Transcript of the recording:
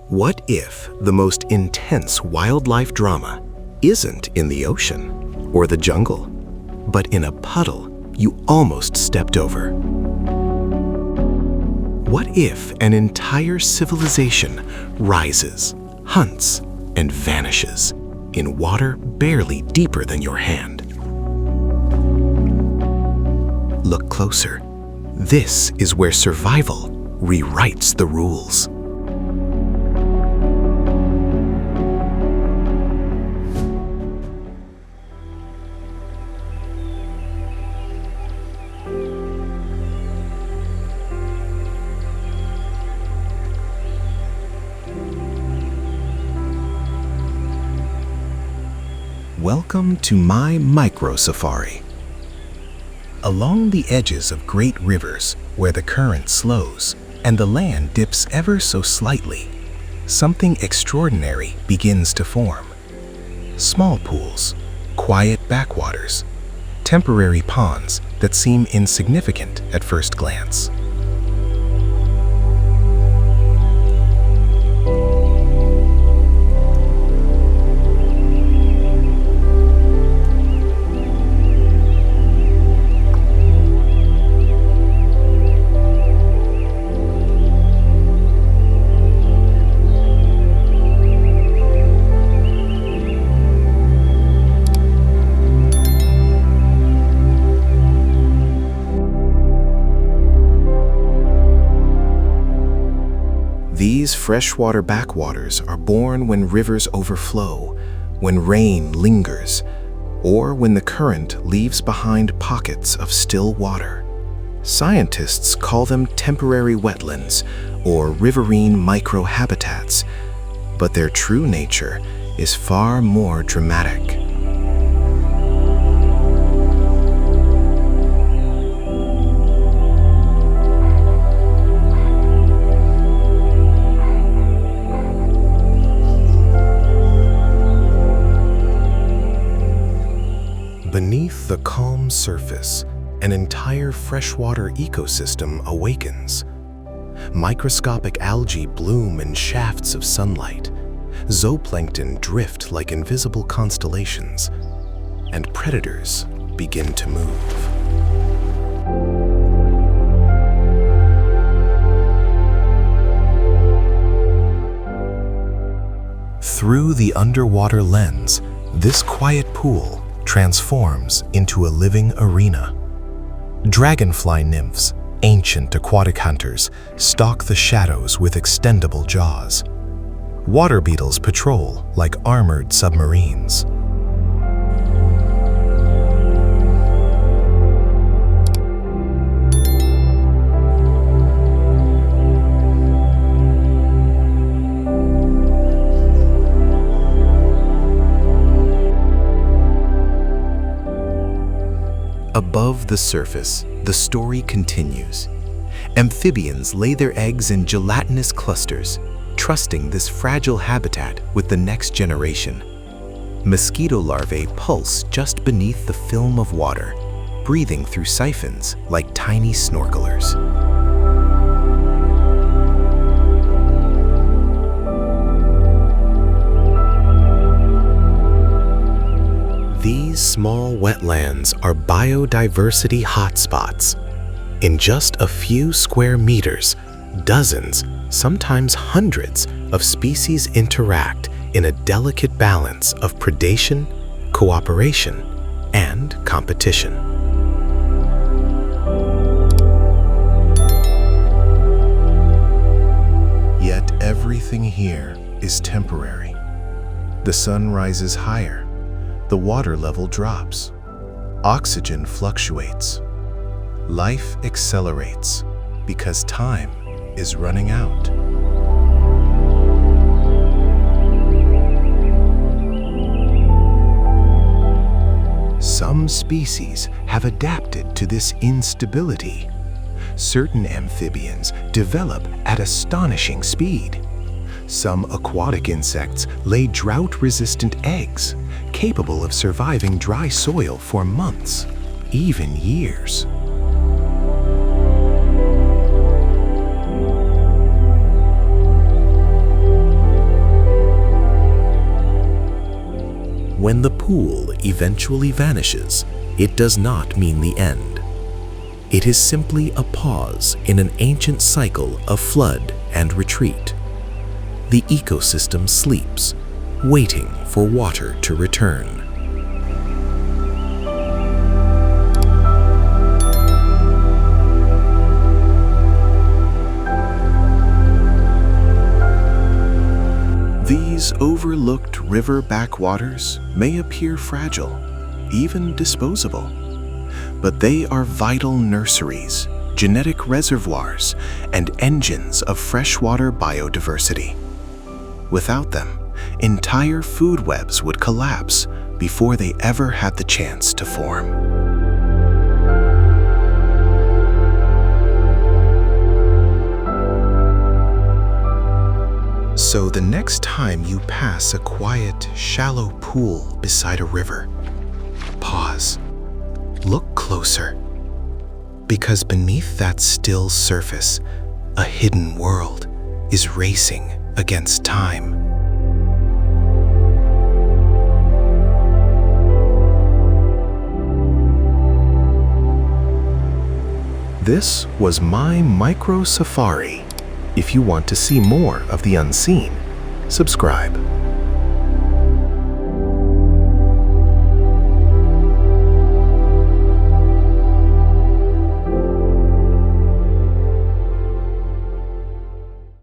What if the most intense wildlife drama isn't in the ocean or the jungle, but in a puddle you almost stepped over? What if an entire civilization rises, hunts, and vanishes in water barely deeper than your hand? Look closer. This is where survival rewrites the rules. Welcome to MyMicroSafari. Along the edges of great rivers where the current slows and the land dips ever so slightly, something extraordinary begins to form. Small pools, quiet backwaters, temporary ponds that seem insignificant at first glance. These freshwater backwaters are born when rivers overflow, when rain lingers, or when the current leaves behind pockets of still water. Scientists call them temporary wetlands or riverine microhabitats, but their true nature is far more dramatic. Beneath the calm surface, an entire freshwater ecosystem awakens. Microscopic algae bloom in shafts of sunlight, zooplankton drift like invisible constellations, and predators begin to move. Through the underwater lens, this quiet pool transforms into a living arena. Dragonfly nymphs, ancient aquatic hunters, stalk the shadows with extendable jaws. Water beetles patrol like armored submarines. Above the surface, the story continues. Amphibians lay their eggs in gelatinous clusters, trusting this fragile habitat with the next generation. Mosquito larvae pulse just beneath the film of water, breathing through siphons like tiny snorkelers. These small wetlands are biodiversity hotspots. In just a few square meters, dozens, sometimes hundreds, of species interact in a delicate balance of predation, cooperation, and competition. Yet everything here is temporary. The sun rises higher. The water level drops. Oxygen fluctuates. Life accelerates because time is running out. Some species have adapted to this instability. Certain amphibians develop at astonishing speed. Some aquatic insects lay drought-resistant eggs, capable of surviving dry soil for months, even years. When the pool eventually vanishes, it does not mean the end. It is simply a pause in an ancient cycle of flood and retreat. The ecosystem sleeps, waiting for water to return. These overlooked river backwaters may appear fragile, even disposable, but they are vital nurseries, genetic reservoirs, and engines of freshwater biodiversity. Without them, entire food webs would collapse before they ever had the chance to form. So the next time you pass a quiet, shallow pool beside a river, pause, look closer, because beneath that still surface, a hidden world is racing against time. This was MyMicroSafari. If you want to see more of the unseen, subscribe.